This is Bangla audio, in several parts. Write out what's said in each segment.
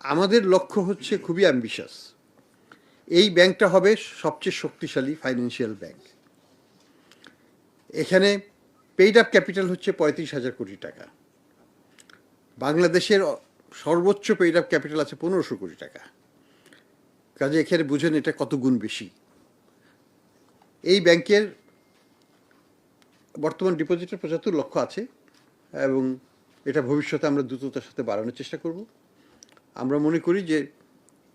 আমাদের লক্ষ্য হচ্ছে খুবই অ্যাম্বিশাস। এই ব্যাংকটা হবে সবচেয়ে শক্তিশালী ফাইন্যান্সিয়াল ব্যাংক। এখানে পেইড আপ ক্যাপিটাল হচ্ছে 35,000 কোটি টাকা। বাংলাদেশের সর্বোচ্চ পেইড আপ ক্যাপিটাল আছে 1500 কোটি টাকা। কাজে এখানে বুঝেন এটা কত গুণ বেশি। এই ব্যাংকের বর্তমান ডিপোজিটের 75 লক্ষ আছে এবং এটা ভবিষ্যতে আমরা দ্রুততার সাথে বাড়ানোর চেষ্টা করব। আমরা মনে করি যে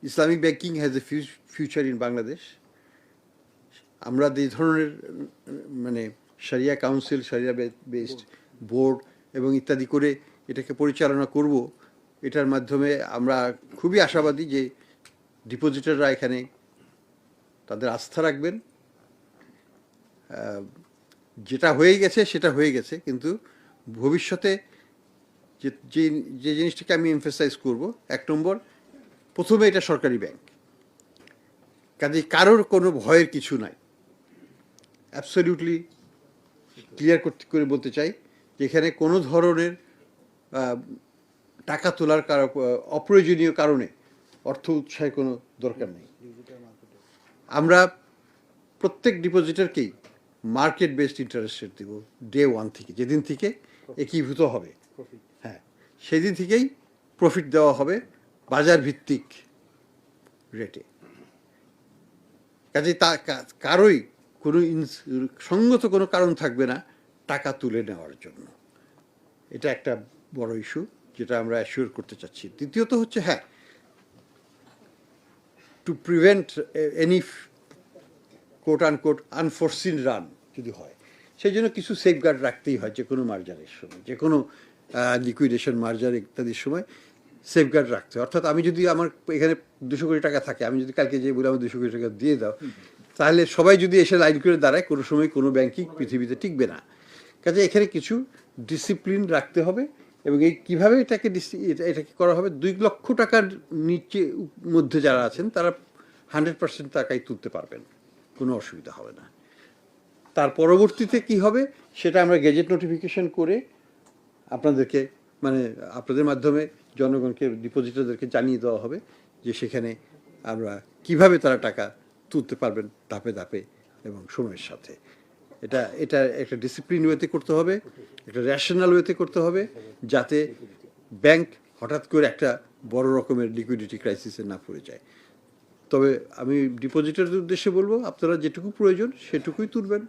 Islamic banking has a future in Bangladesh. আমরা এই ধরনের মানে শরিয়া কাউন্সিল, শরিয়া বেসড বোর্ড এবং ইত্যাদি করে এটাকে পরিচালনা করব। এটার মাধ্যমে আমরা খুবই আশাবাদী যে ডিপোজিটাররা এখানে তাদের আস্থা রাখবেন। যেটা হয়ে গেছে সেটা হয়ে গেছে, কিন্তু ভবিষ্যতে যে যে জিনিসটাকে আমি এমফেসাইজ করব, 1 নম্বর, প্রথমে এটা সরকারি ব্যাংক, কাজে কারোর কোনো ভয়ের কিছু নাই। অ্যাবসলিউটলি ক্লিয়ার করে বলতে চাই যে এখানে কোনো ধরনের টাকা তোলার অপ্রয়োজনীয় কারণে অর্থ উৎসাহের কোনো দরকার নেই। আমরা প্রত্যেক ডিপোজিটারকেই মার্কেট বেসড ইন্টারেস্ট রেট দেব ডে 1 থেকে, যেদিন থেকে একীভূত হবে, হ্যাঁ সেদিন থেকেই প্রফিট দেওয়া হবে বাজার ভিত্তিক রেটে। কাজে কারোই কোনো সঙ্গত কোনো কারণ থাকবে না টাকা তুলে নেওয়ার জন্য। এটা একটা বড় ইস্যু যেটা আমরা অ্যাসিওর করতে চাচ্ছি। দ্বিতীয়ত হচ্ছে, হ্যাঁ, to prevent any quote unquote unforeseen run যদি হয়, সেই জন্য কিছু সেফগার্ড রাখতেই হয়। যে কোনো মার্জারের সময়, যে কোনো লিকুইডেশন, মার্জার ইত্যাদির সময় সেফগার্ড রাখতে হয়। অর্থাৎ আমি যদি আমার এখানে 200 কোটি টাকা থাকে, আমি যদি কালকে যেয়ে বলি আমার 200 কোটি টাকা দিয়ে দাও, তাহলে সবাই যদি এসে লাইন করে দাঁড়ায়, কোনো সময় কোনো ব্যাংকই পৃথিবীতে টিকবে না। কাজে এখানে কিছু ডিসিপ্লিন রাখতে হবে। এবং এই কীভাবে এটাকে করা হবে, 2 লক্ষ টাকার নিচে মধ্যে যারা আছেন তারা 100% টাকাই তুলতে পারবেন, কোনো অসুবিধা হবে না। তার পরবর্তীতে কি হবে সেটা আমরা গেজেট নোটিফিকেশন করে আপনাদেরকে, মানে আপনাদের মাধ্যমে জনগণকে, ডিপোজিটরদেরকে জানিয়ে দেওয়া হবে যে সেখানে আমরা কিভাবে তারা টাকা তুলতে পারবেন ধাপে ধাপে এবং সময়ের সাথে। এটা একটা ডিসিপ্লিন ওয়েতে করতে হবে, একটা রেশনাল ওয়েতে করতে হবে, যাতে ব্যাংক হঠাৎ করে একটা বড় রকমের লিকুইডিটি ক্রাইসিসে না পড়ে যায়। তবে আমি ডিপোজিটরদের উদ্দেশ্যে বলবো, আপনারা যেটুকু প্রয়োজন সেটুকুই তুলবেন,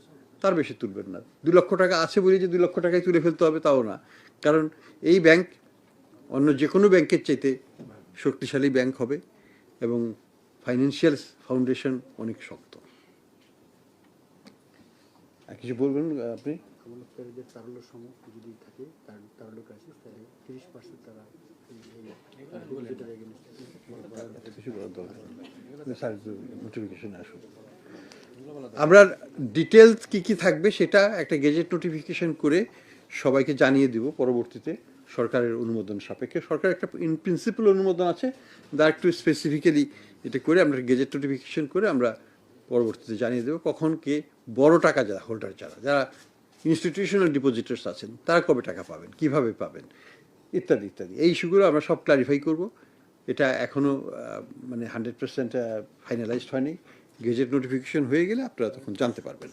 তার বেশি তুলবেন না। 2 লক্ষ টাকা আছে বলে যে 2 লক্ষ টাকায় তুলে ফেলতে হবে তাও না, কারণ এই ব্যাংক অন্য যে কোনো ব্যাংকের চাইতে শক্তিশালী ব্যাংক হবে এবং ফাইন্যান্সিয়াল ফাউন্ডেশন অনেক শক্ত। আর কিছু বলবেন আপনি? তারল্য সময় যদি থাকে, তারল্য ক্রাইসিস, তাহলে 30% তারা নোটিফিকেশন আসুন। আমরা ডিটেলস কি থাকবে সেটা একটা গেজেট নোটিফিকেশন করে সবাইকে জানিয়ে দিব পরবর্তীতে, সরকারের অনুমোদন সাপেক্ষে। সরকার একটা ইন প্রিন্সিপাল অনুমোদন আছে, তার একটু স্পেসিফিক্যালি এটা করে আমরা গেজেট নোটিফিকেশন করে আমরা পরবর্তীতে জানিয়ে দেবো কখন কে বড় টাকা যারা হোল্ডার, যারা ইনস্টিটিউশনাল ডিপোজিটার্স আছেন তারা কবে টাকা পাবেন, কিভাবে পাবেন, ইত্যাদি ইত্যাদি। এই ইস্যুগুলো আমরা সব ক্লারিফাই করব। এটা এখনও মানে 100% ফাইনালাইজড হয়নি। গেজেট নোটিফিকেশন হয়ে গেলে আপনারা তখন জানতে পারবেন।